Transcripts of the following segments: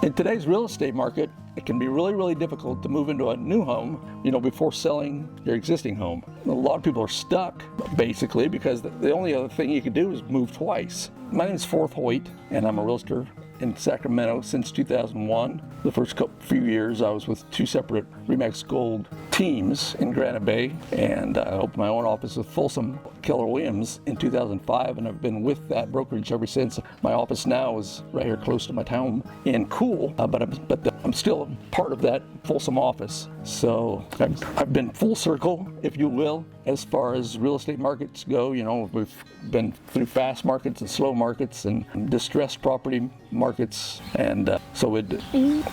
In today's real estate market, it can be really difficult to move into a new home, before selling your existing home. A lot of people are stuck, basically, because the only other thing you can do is move twice. My name is Forth Hoyt, and I'm a realtor in Sacramento since 2001. The first few years I was with two separate RE/MAX Gold teams in Granite Bay, and I opened my own office with Folsom Keller Williams in 2005, and I've been with that brokerage ever since. My office now is right here close to my home in Cool, but I'm still part of that Folsom office. So I've been full circle, if you will, as far as real estate markets go. We've been through fast markets and slow markets and distressed property markets, and so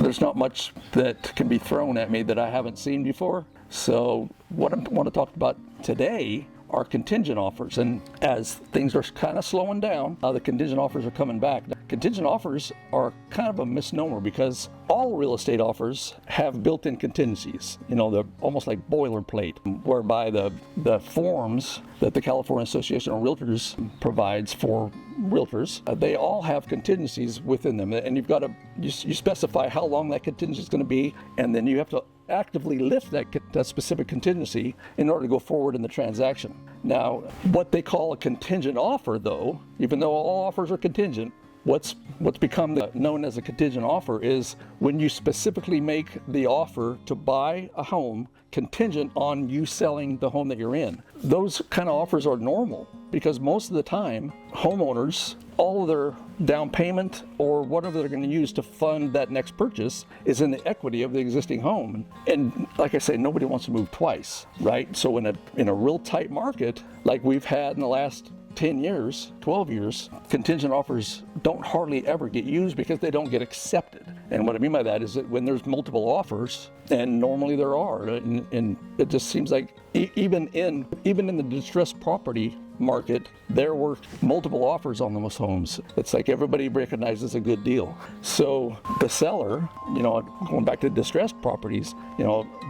there's not much that can be thrown at me that I haven't seen before. So what I want to talk about today are contingent offers, and as things are kind of slowing down, the contingent offers are coming back. Contingent offers are kind of a misnomer because all real estate offers have built-in contingencies. They're almost like boilerplate, whereby the forms that the California Association of Realtors provides for realtors, they all have contingencies within them, and you specify how long that contingency is going to be, and then you have to actively lift that specific contingency in order to go forward in the transaction. Now, what they call a contingent offer, though, even though all offers are contingent, what's become known as a contingent offer is when you specifically make the offer to buy a home contingent on you selling the home that you're in. Those kind of offers are normal because most of the time, homeowners, all of their down payment or whatever they're going to use to fund that next purchase is in the equity of the existing home. And like I say, nobody wants to move twice, right? So in a real tight market like we've had in the last 10 years, 12 years, contingent offers don't hardly ever get used because they don't get accepted. And what I mean by that is that when there's multiple offers, and normally there are, and it just seems like even in the distressed property market, there were multiple offers on those homes. It's like everybody recognizes a good deal. So the seller, going back to distressed properties,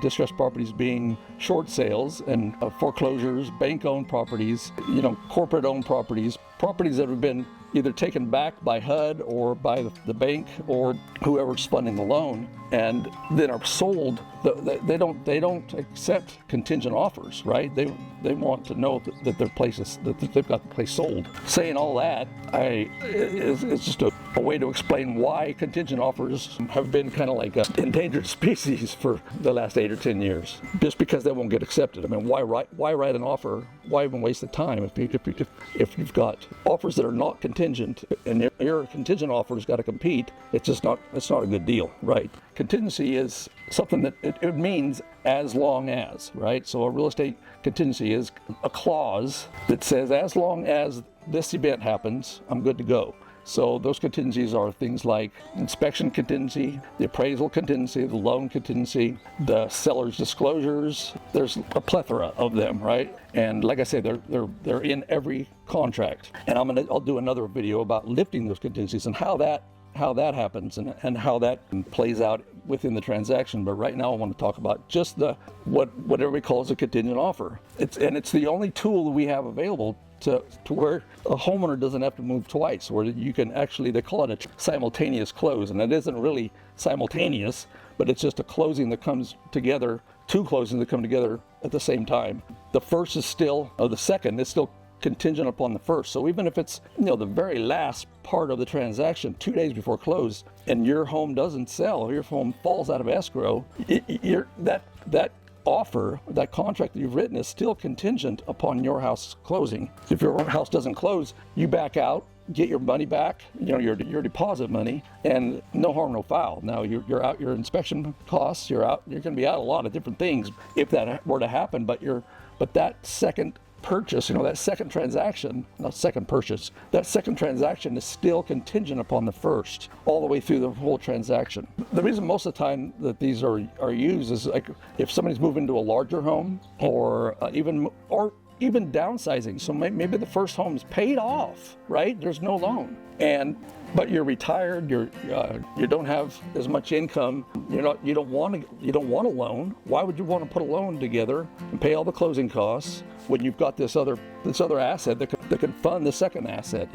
distressed properties being short sales and foreclosures, bank-owned properties, corporate-owned properties that have been either taken back by HUD or by the bank or whoever's funding the loan, and then are sold. They don't accept contingent offers, right? They want to know that they've got the place sold. Saying all that, it's just a way to explain why contingent offers have been kind of like an endangered species for the last 8 or 10 years, just because they won't get accepted. I mean, why write an offer? Why even waste the time if you've got offers that are not contingent and your contingent offer's got to compete? It's not a good deal, right? Contingency is something that it means as long as, right? So a real estate contingency is a clause that says as long as this event happens, I'm good to go. So those contingencies are things like inspection contingency, the appraisal contingency, the loan contingency, the seller's disclosures. There's a plethora of them, right? And like I say, they're in every contract. And I'll do another video about lifting those contingencies and how that happens and how that plays out within the transaction. But right now I want to talk about just what everybody calls a contingent offer. It's the only tool that we have available to where a homeowner doesn't have to move twice, where you can actually, they call it a simultaneous close, and it isn't really simultaneous, but it's just a closing that comes together, two closings that come together at the same time. The second is still contingent upon the first. So even if it's the very last part of the transaction, 2 days before close, and your home doesn't sell, or your home falls out of escrow, that offer, that contract that you've written is still contingent upon your house closing. If your house doesn't close, you back out, get your money back, your deposit money, and no harm, no foul. Now you're out your inspection costs, you're going to be out a lot of different things if that were to happen, but that second purchase, that second transaction, not second purchase, that second transaction is still contingent upon the first, all the way through the whole transaction. The reason most of the time that these are used is like if somebody's moving to a larger home, or even even downsizing. So maybe the first home's paid off, right? There's no loan, but you're retired. You don't have as much income. You don't want a loan. Why would you want to put a loan together and pay all the closing costs when you've got this other asset that can fund the second asset?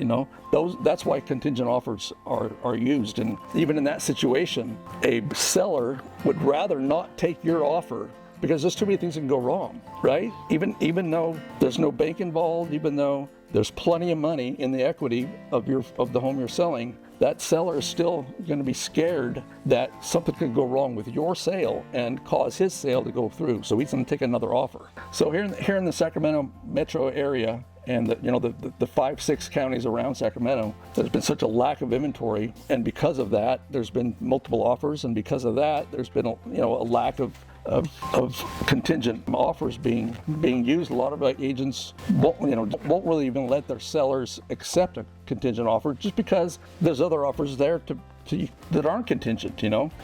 That's why contingent offers are used. And even in that situation, a seller would rather not take your offer, because there's too many things that can go wrong, right? Even though there's no bank involved, even though there's plenty of money in the equity of the home you're selling, that seller is still going to be scared that something could go wrong with your sale and cause his sale to go through. So he's going to take another offer. So here in the Sacramento metro area, and the 5-6 counties around Sacramento, there's been such a lack of inventory, and because of that, there's been multiple offers, and because of that, there's been a lack of contingent offers being used. A lot of agents won't really even let their sellers accept a contingent offer, just because there's other offers there that aren't contingent.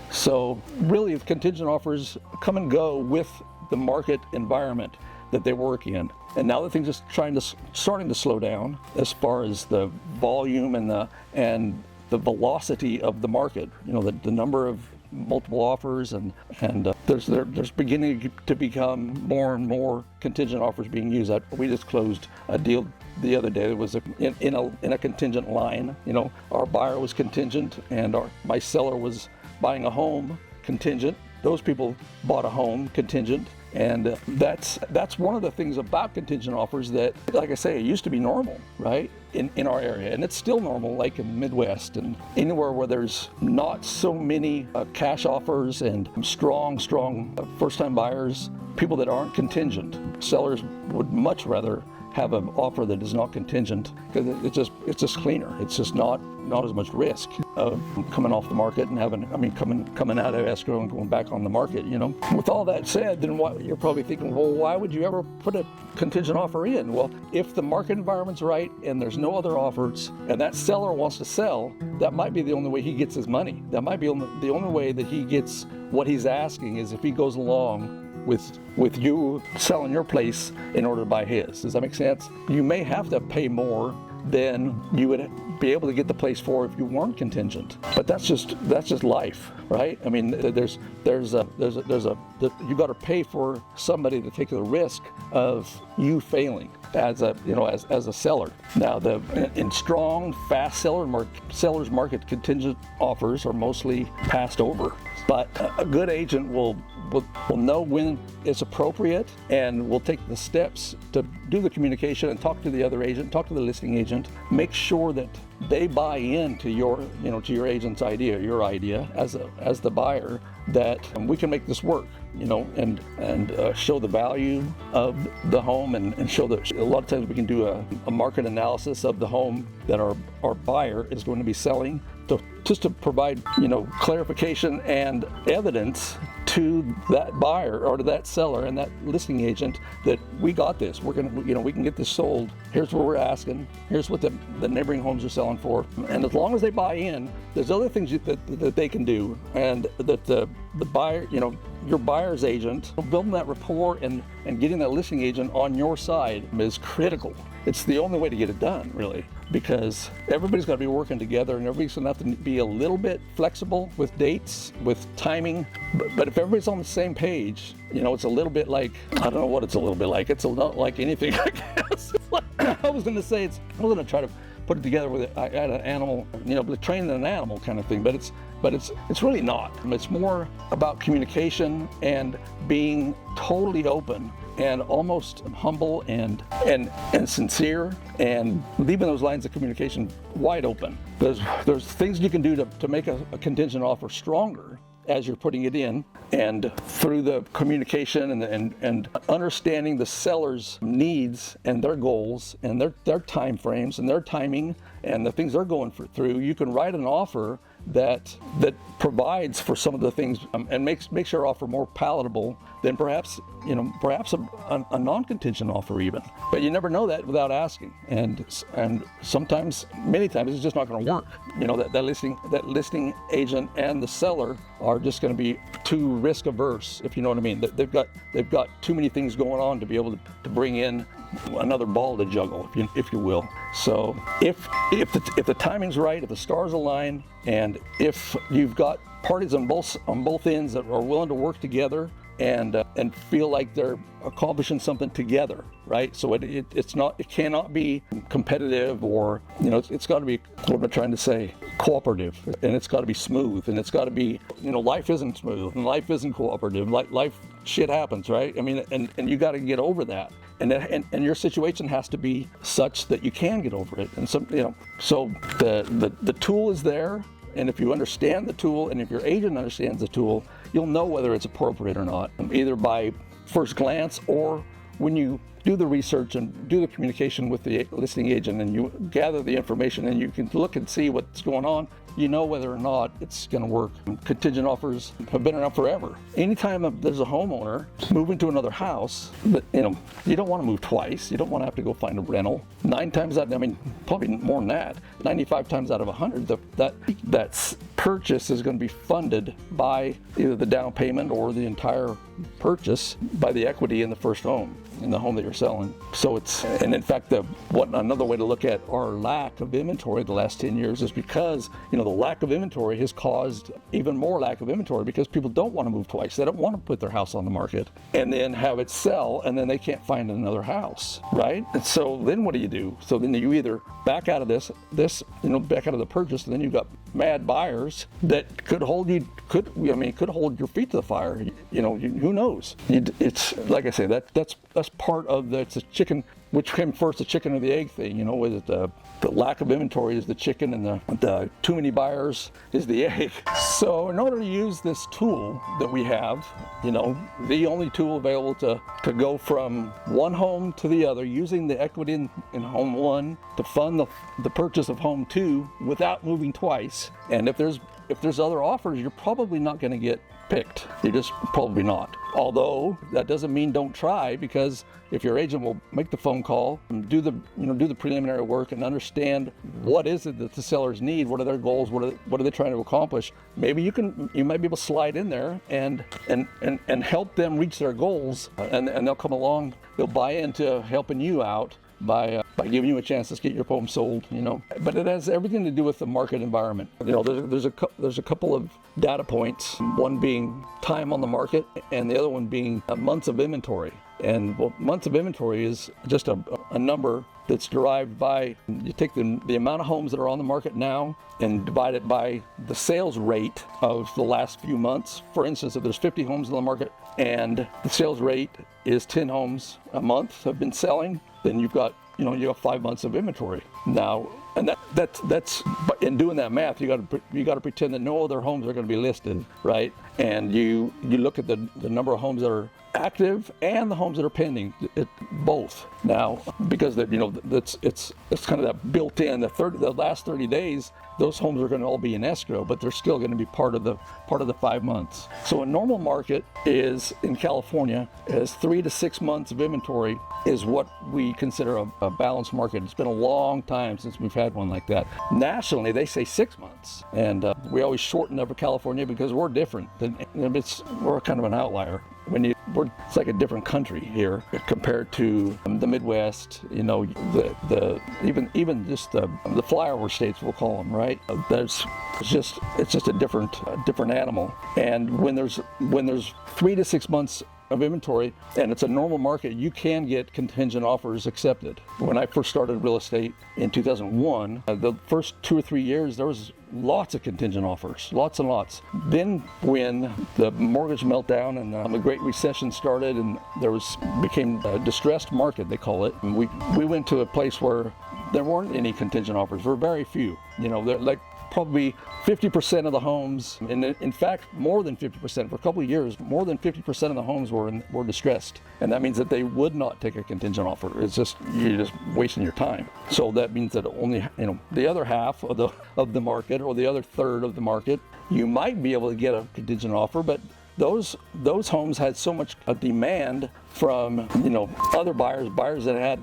So really, contingent offers come and go with the market environment that they work in. And now that things are starting to slow down as far as the volume and the velocity of the market, the number of multiple offers, and there's beginning to become more and more contingent offers being used. We just closed a deal the other day that was in a contingent line. Our buyer was contingent, and my seller was buying a home contingent. Those people bought a home contingent. And that's one of the things about contingent offers that, like I say, it used to be normal, right, in our area. And it's still normal, like in the Midwest and anywhere where there's not so many cash offers and strong first-time buyers, people that aren't contingent. Sellers would much rather have an offer that is not contingent, because it's just cleaner. It's just not as much risk of coming off the market and coming out of escrow and going back on the market. With all that said, then you're probably thinking, well, why would you ever put a contingent offer in? Well, if the market environment's right and there's no other offers, and that seller wants to sell, that might be the only way he gets his money. That might be the only way that he gets what he's asking, is if he goes along with you selling your place in order to buy his. Does that make sense? You may have to pay more than you would be able to get the place for if you weren't contingent. But that's just life, right? I mean, you got to pay for somebody to take the risk of you failing as a seller. Now, in strong, fast sellers market, contingent offers are mostly passed over. But a good agent will know when it's appropriate, and will take the steps to do the communication and talk to the other agent, talk to the listing agent, make sure that they buy into your agent's idea, your idea as the buyer, that we can make this work, and show the value of the home, and show that a lot of times we can do a market analysis of the home that our buyer is going to be selling, just to provide clarification and evidence to that buyer or to that seller and that listing agent that we got this. We're gonna, we can get this sold. Here's what we're asking. Here's what the neighboring homes are selling for. And as long as they buy in, there's other things that they can do, and that the buyer, your buyer's agent, building that rapport and getting that listing agent on your side is critical. It's the only way to get it done, really, because everybody's got to be working together, and everybody's going to have to be a little bit flexible with dates, with timing. But if everybody's on the same page, it's a little bit like, I don't know what it's a little bit like. It's not like anything, I guess. I was going to try to put it together with an animal, training an animal kind of thing, but it's really not. It's more about communication and being totally open and almost humble and sincere, and leaving those lines of communication wide open. There's things you can do to make a contingent offer stronger as you're putting it in, and through the communication and understanding the seller's needs and their goals and their time frames and their timing and the things they're going through, you can write an offer that provides for some of the things, and makes your offer more palatable than perhaps a non-contingent offer even. But you never know that without asking, and sometimes, many times, it's just not going to work. That listing agent and the seller are just going to be too risk averse, if you know what I mean. They've got too many things going on to be able to bring in another ball to juggle, if you will. So if the timing's right, if the stars align, and if you've got parties on both ends that are willing to work together and feel like they're accomplishing something together, right? So it cannot be competitive, or it's got to be, what am I trying to say, cooperative, and it's got to be smooth, and it's got to be, life isn't smooth and life isn't cooperative. Life shit happens, right? I mean, and you got to get over that, and your situation has to be such that you can get over it. And so so the tool is there. And if you understand the tool, and if your agent understands the tool, you'll know whether it's appropriate or not, either by first glance or when you do the research and do the communication with the listing agent and you gather the information and you can look and see what's going on, you know whether or not it's going to work. Contingent offers have been around forever. Anytime there's a homeowner moving to another house, you don't want to move twice. You don't want to have to go find a rental. 9 times out, probably more than that, 95 times out of 100, that purchase is going to be funded by either the down payment or the entire purchase by the equity in the first home, in the home that you're selling. So and in fact, another way to look at our lack of inventory the last 10 years is because, the lack of inventory has caused even more lack of inventory because people don't want to move twice. They don't want to put their house on the market and then have it sell and then they can't find another house, right? And so then what do? So then you either back out of back out of the purchase, and then you've got mad buyers that could hold your feet to the fire. Who knows? It's like I say, that's part of it's a chicken. Which came first, the chicken or the egg thing? Was it the lack of inventory is the chicken, and the too many buyers is the egg? So in order to use this tool that we have, the only tool available to go from one home to the other, using the equity in home one to fund the purchase of home two without moving twice. And if there's other offers, you're probably not going to get picked. You're just probably not. Although that doesn't mean don't try, because if your agent will make the phone call and do the preliminary work and understand what is it that the sellers need, what are their goals, what are they trying to accomplish, maybe you might be able to slide in there and help them reach their goals, and they'll come along, they'll buy into helping you out by giving you a chance to get your home sold, But it has everything to do with the market environment. There's a couple of data points, one being time on the market and the other one being months of inventory. And months of inventory is just a number that's derived by, you take the amount of homes that are on the market now and divide it by the sales rate of the last few months. For instance, if there's 50 homes on the market and the sales rate is 10 homes a month have been selling, then you've got 5 months of inventory now. And that's in doing that math, you got to pretend that no other homes are going to be listed, right? And you look at the number of homes that are active and the homes that are pending, both. Now, because it's kind of that built in. The last 30 days, those homes are going to all be in escrow, but they're still going to be part of the 5 months. So a normal market is in California is 3 to 6 months of inventory is what we consider a balanced market. It's been a long time since we've had one like that. Nationally, they say 6 months, and we always shorten over California because we're different. We're kind of an outlier. It's like a different country here compared to the Midwest. Even just the flyover states, we'll call them, right? It's just a different animal. And when there's 3 to 6 months of inventory and it's a normal market, you can get contingent offers accepted. When I first started real estate in 2001, the first 2 or 3 years there was lots of contingent offers, lots and lots. Then when the mortgage meltdown and the Great Recession started and became a distressed market, they call it, and we went to a place where there weren't any contingent offers. There were very few. They're like probably 50% of the homes, and in fact more than 50%, for a couple of years, more than 50% of the homes were distressed. And that means that they would not take a contingent offer. You're just wasting your time. So that means that only the other half of the market, or the other third of the market, you might be able to get a contingent offer, but those homes had so much demand from other buyers that had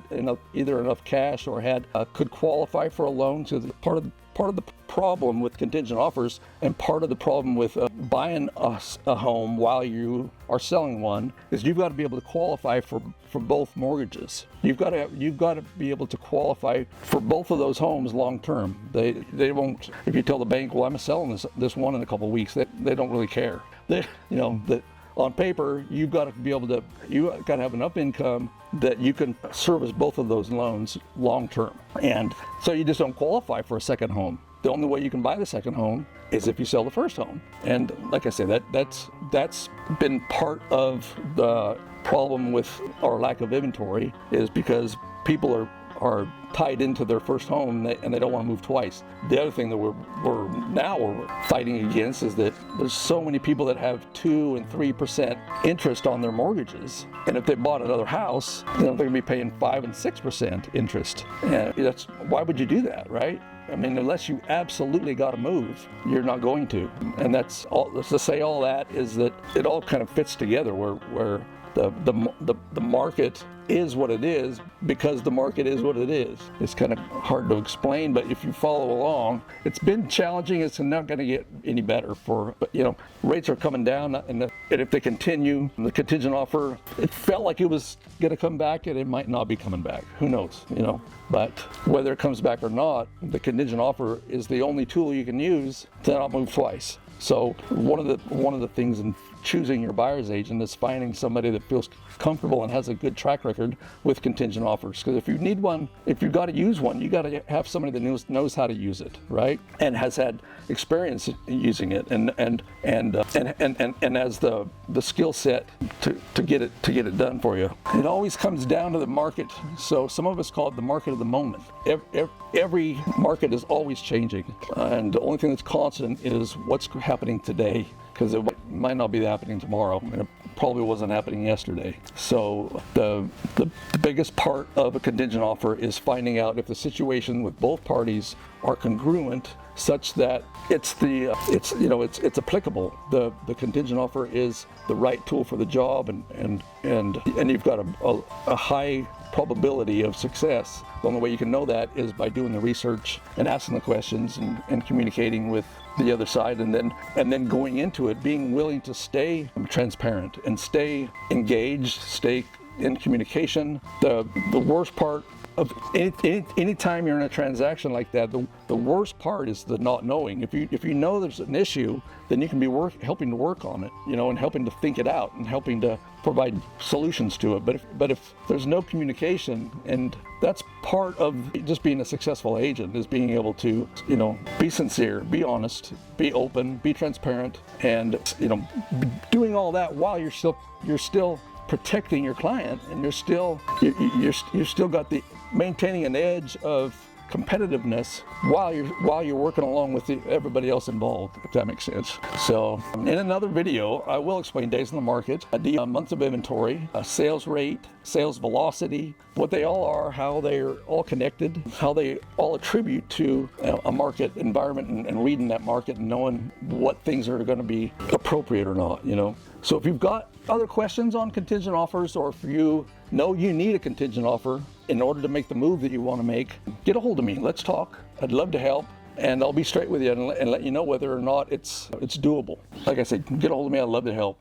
either enough cash or could qualify for a loan. So part the problem with contingent offers, and part of the problem with buying a home while you are selling one, is you've got to be able to qualify for both mortgages. You've got to be able to qualify for both of those homes long term. They won't, if you tell the bank, well, I'm selling this one in a couple of weeks, they don't really care. On paper, you've got to have enough income that you can service both of those loans long term. And so you just don't qualify for a second home. The only way you can buy the second home is if you sell the first home. And like I say, that's been part of the problem with our lack of inventory, is because people are tied into their first home and they don't want to move twice. The other thing that we're fighting against is that there's so many people that have 2 and 3% interest on their mortgages, and if they bought another house, they're going to be paying 5 and 6% interest. And why would you do that, right? I mean, unless you absolutely got to move, you're not going to. And that's all. To say all that is that it all kind of fits together, where the market is what it is because the market is what it is. It's kind of hard to explain, but if you follow along, it's been challenging. It's not going to get any better but rates are coming down, and if they continue, the contingent offer, it felt like it was going to come back, and it might not be coming back. Who knows, But whether it comes back or not, the contingent offer is the only tool you can use to not move twice. So one of the things in choosing your buyer's agent is finding somebody that feels comfortable and has a good track record with contingent offers. Because if you need one, if you've got to use one, you got to have somebody that knows how to use it, right? And has had experience using it, and has the skill set to get it done for you. It always comes down to the market. So some of us call it the market of the moment. Every market is always changing, and the only thing that's constant is what's happening today, because it might not be happening tomorrow, and it probably wasn't happening yesterday. So the biggest part of a contingent offer is finding out if the situation with both parties are congruent, such that it's applicable. The contingent offer is the right tool for the job, and you've got a high probability of success. The only way you can know that is by doing the research and asking the questions and communicating with the other side, and then going into it being willing to stay transparent and stay engaged, stay in communication. The worst part of any time you're in a transaction like that, the worst part is the not knowing. If you know there's an issue, then you can be helping to work on it, and helping to think it out and helping to provide solutions to it. But if there's no communication, and that's part of just being a successful agent, is being able to, be sincere, be honest, be open, be transparent, and doing all that while you're still protecting your client, and you're still got the maintaining an edge of competitiveness while you're working along with everybody else involved, if that makes sense. So in another video, I will explain days in the market, months of inventory, sales rate, sales velocity, what they all are, how they're all connected, how they all attribute to a market environment, and reading that market and knowing what things are going to be appropriate or not. So if you've got other questions on contingent offers, or if you know you need a contingent offer in order to make the move that you want to make, get a hold of me. Let's talk. I'd love to help, and I'll be straight with you and let you know whether or not it's doable. Like I said, get a hold of me. I'd love to help.